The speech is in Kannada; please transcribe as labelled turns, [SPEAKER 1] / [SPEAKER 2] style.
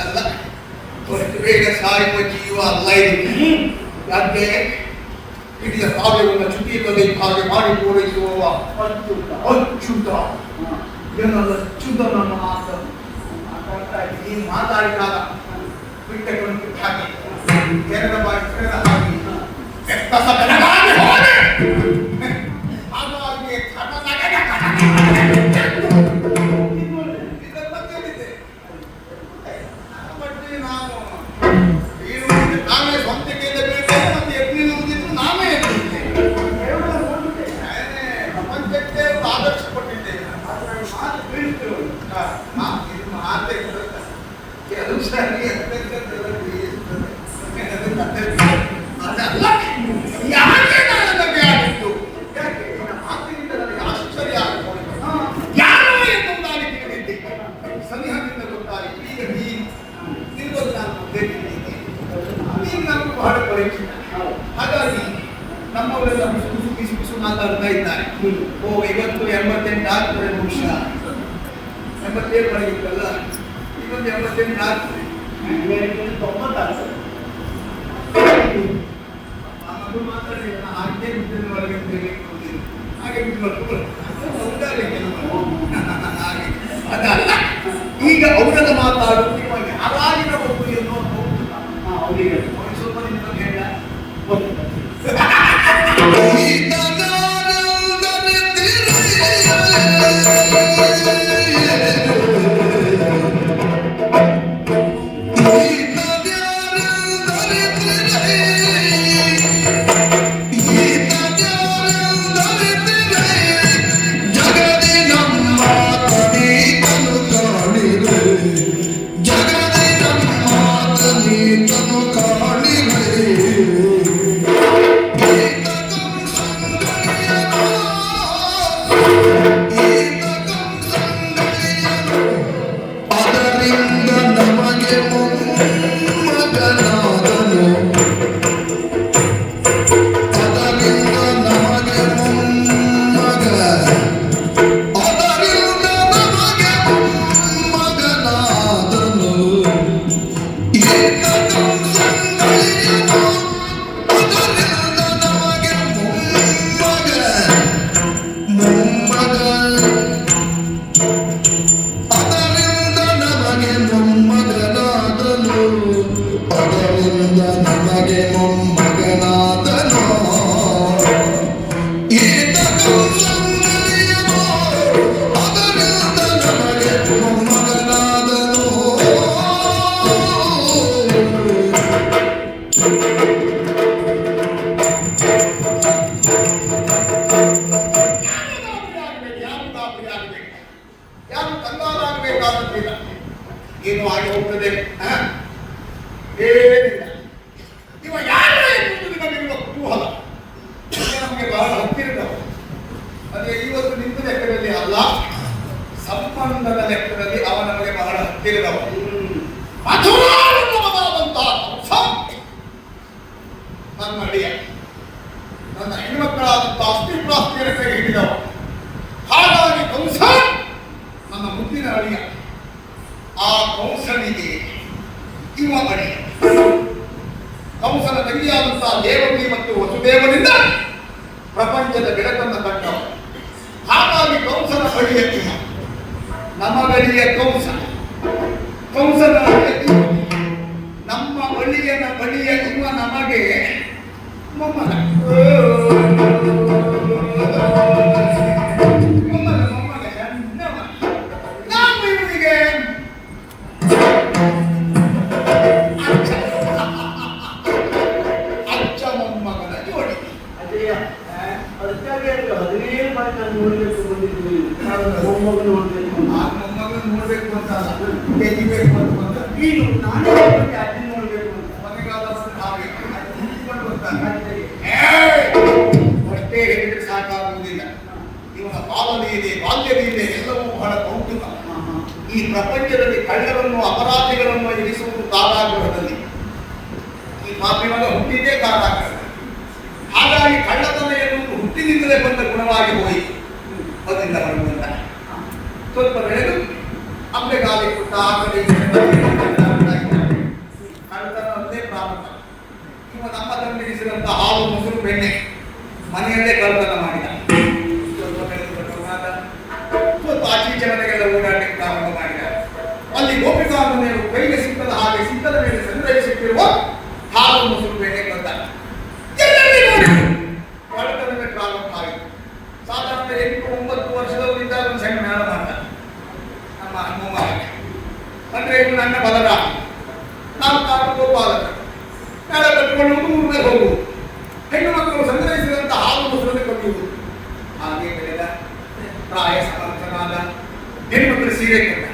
[SPEAKER 1] ಅಲ್ಲ, ಹೊರಟು ಬೇಗ ಸಾಯುವ ಜೀವ ಅಲ್ಲ ಇದು. ಯಾಕೆ ಇಡೀ ಕಾವ್ಯವನ್ನು ಚುಟಿಯಲ್ಲಿ ಹಾಗೆ ಮಾಡಿ ಪೂರೈಸುವ ಅಚ್ಯುತ ಏನಲ್ಲ ಅಚ್ಯುತ ನನ್ನ ಮಾತು ನೀನು ಮಾತಾಡಿದಾಗ ಬಿಟ್ಟ ಕೊಂಡು ಹಾಕಿ ಎರಡ ಬಾಯಿ ಹಾಕಿ ಹಾಗಾಗಿ ನಮ್ಮವರೆಲ್ಲ ಬಿಸು ಮಾತಾಡ್ತಾ ಇದ್ದಾರೆ. ಓ ಇವತ್ತು 88 ಆಗ್ತದೆ ಬಹುಶಃ 87 ಮಾಡಿತ್ತಲ್ಲ, ಇವತ್ತು 88 ಆಗ್ತದೆ 90 ಮಗು ಮಾತಾಡಲಿಲ್ಲ. ಹಾಗೆ ಬಿಟ್ಟಿನ ಒಳಗೆ ಹಾಗೆ ಬಿಟ್ಟು ಅದಲ್ಲ. ಈಗ ಔಷಧ ಮಾತಾಡುವುದು ಯಾವಾಗಿನ ಒಬ್ಬರು ಏನೋ ಅವರಿಗೆ ಸ್ವಲ್ಪ ನಿಂತ ಹೇಳ ಏನು ಆಗಿ ಹೋಗ್ತದೆ. ಏನಿಲ್ಲ, ಇವ ಯಾರು ನಮಗಿರುವ ಕುತೂಹಲ ನಮಗೆ ಬಹಳ ಹತ್ತಿರದವ. ಅದೇ ಇವತ್ತು ನಿಮ್ಮ ಲೆಕ್ಕದಲ್ಲಿ ಅಲ್ಲ, ಸಂಬಂಧದ ಲೆಕ್ಕದಲ್ಲಿ ಅವ ನಮಗೆ ಬಹಳ ಹತ್ತಿರದವ. ನನ್ನ ಅಡಿಯ ನನ್ನ ಹೆಣ್ಮಕ್ಕಳಾದಂತಹ ಅಸ್ಥಿಪ್ರಾಸ್ತಿಯರ ಕೈ ಹಿಡಿದವ. ಹಾಗಾಗಿ ಕಂಸ ನನ್ನ ಮುದ್ದಿನ ಅಡಿಯ. ಆ ಕಂಸನಿಗೆ ಇವ ಅಡಿಯ. ಕಂಸನ ತಂಗಿಯಾದಂತಹ ದೇವಕಿ ಮತ್ತು ವಸುದೇವನಿಂದ ಪ್ರಪಂಚದ ಬೆಳಕನ್ನು ಕಂಡವ. ಹಾಗಾಗಿ ಕಂಸನ ಬಳಿಯ ಇವ, ನಮ್ಮ ಬಳಿಯ ಕಂಸ, ಕಂಸನ ನಮ್ಮ ಬಳಿಯನ ಬಳಿಯ ಇವ ನಮಗೆ ಮೊಮ್ಮಗ. ನಾವು ಇವನಿಗೆ ಅಚ್ಚ ಮೊಮ್ಮಗನ ಜೋಡಿ.
[SPEAKER 2] ನೋಡ್ಬೇಕು ಬಂದಿದ್ವಿ, ಮೊಮ್ಮಗ ನೋಡ್ಬೇಕು,
[SPEAKER 1] ಆ ಮೊಮ್ಮಗನ ನೋಡ್ಬೇಕು ಅಂತ ತೆಗಿಬೇಕು ಅಂತ
[SPEAKER 2] ನೀನು ನಾನೇ ಅಜ್ಜಿ ನೋಡ್ಬೇಕು ಅಂತ
[SPEAKER 1] ಮನೆಗಾಲ ಹಾಗೆ ಕುತ್ಕೊಂಡು ಬರ್ತಾನೆ. ಅಷ್ಟೇ ಹೇಳಿದ್ರೆ ಸಾಕಾಗುವುದಿಲ್ಲ. ಇವನ ಪಾಲನೆ ಇದೆ, ಬಾಲ್ಯತೆ ಇದೆ, ಎಲ್ಲವೂ ಬಹಳ ಕೌತುಕ. ಈ ಪ್ರಪಂಚದಲ್ಲಿ ಕಳ್ಳರನ್ನು ಅಪರಾಧಿಗಳನ್ನು ಇರಿಸುವುದು ಕಾರಾಗೃಹದಲ್ಲಿ. ಈ ಪಾಪಿಮಗ ಹುಟ್ಟಿದ್ದೇ ಕಾರಾಗೃಹ. ಹಾಗಾಗಿ ಕಳ್ಳತನ ಎನ್ನುವುದು ಹುಟ್ಟಿನಿಂದಲೇ ಬಂದ ಗುಣವಾಗಿ ಹೋಯಿತು. ಅದರಿಂದ ಬರುವುದಿಲ್ಲ. ಸ್ವಲ್ಪ ಬೆಳೆದು ಅಂಬೆಗಾಲಿ ಪುಟ್ಟ ಆಗಲಿ ಕಳ್ತನ ಒಂದೇ ಪ್ರಾರಂಭ. ಇವ ನಮ್ಮ ತಂದಿರಿಸಿದಂತ ಹಾಲು ಮೊಸರು ಬೆಣ್ಣೆ ಮನೆಯಲ್ಲೇ ಕಳ್ತನ ಮಾಡಿದ. ಸ್ವಲ್ಪ ಆಚೀಚೆ ಮನೆಗೆಲ್ಲ ಓಡಾಡಲಿಕ್ಕೆ ಪ್ರಾರಂಭ ಮಾಡಿದ. ಅಲ್ಲಿ ಗೋಪಿಕಾಂಬನೆಯರು ಕೈಗೆ ಸಿಕ್ಕದ ಹಾಗೆ ಸಿಕ್ಕದ ಮೇಲೆ ಸಂಗ್ರಹಿಸಿಟ್ಟಿರುವ ಹಾಲು ಮೊಸರು ಬೆಣ್ಣೆ ಕಳ್ತ ಕಳ್ತನವೇ ಪ್ರಾರಂಭ ಆಯಿತು. ಸಾಧಾರಣ 8-9 ವರ್ಷದವರಿದ್ದಾಗ ಒಂದು ಸಣ್ಣ ಮೇಳ ಮಾಡ್ತಾರೆ ನಮ್ಮ ಅಮ್ಮಮ್ಮ. ಅಂದ್ರೆ ಇವು ನನ್ನ ಬಲಗ, ನಾನು ಗೋಪಾಲಕ. ಮೇಳ ಕಟ್ಟಿಕೊಂಡು ಊರಿಗೆ ಹೋಗುವುದು, ಹೆಣ್ಣು ಮಕ್ಕಳು ಸಂಗ್ರಹಿಸಿದಂತ ಹಾಲು ಮೊಸರನ್ನು ಕಟ್ಟಿಯುವುದು. ಹಾಗೆ ಬೆಳೆದ ಪ್ರಾಯ ಸಮರ್ಥನಾದ ಹೆಣ್ಮಕ್ಕಳು ಸೀರೆ ಕಟ್ಟ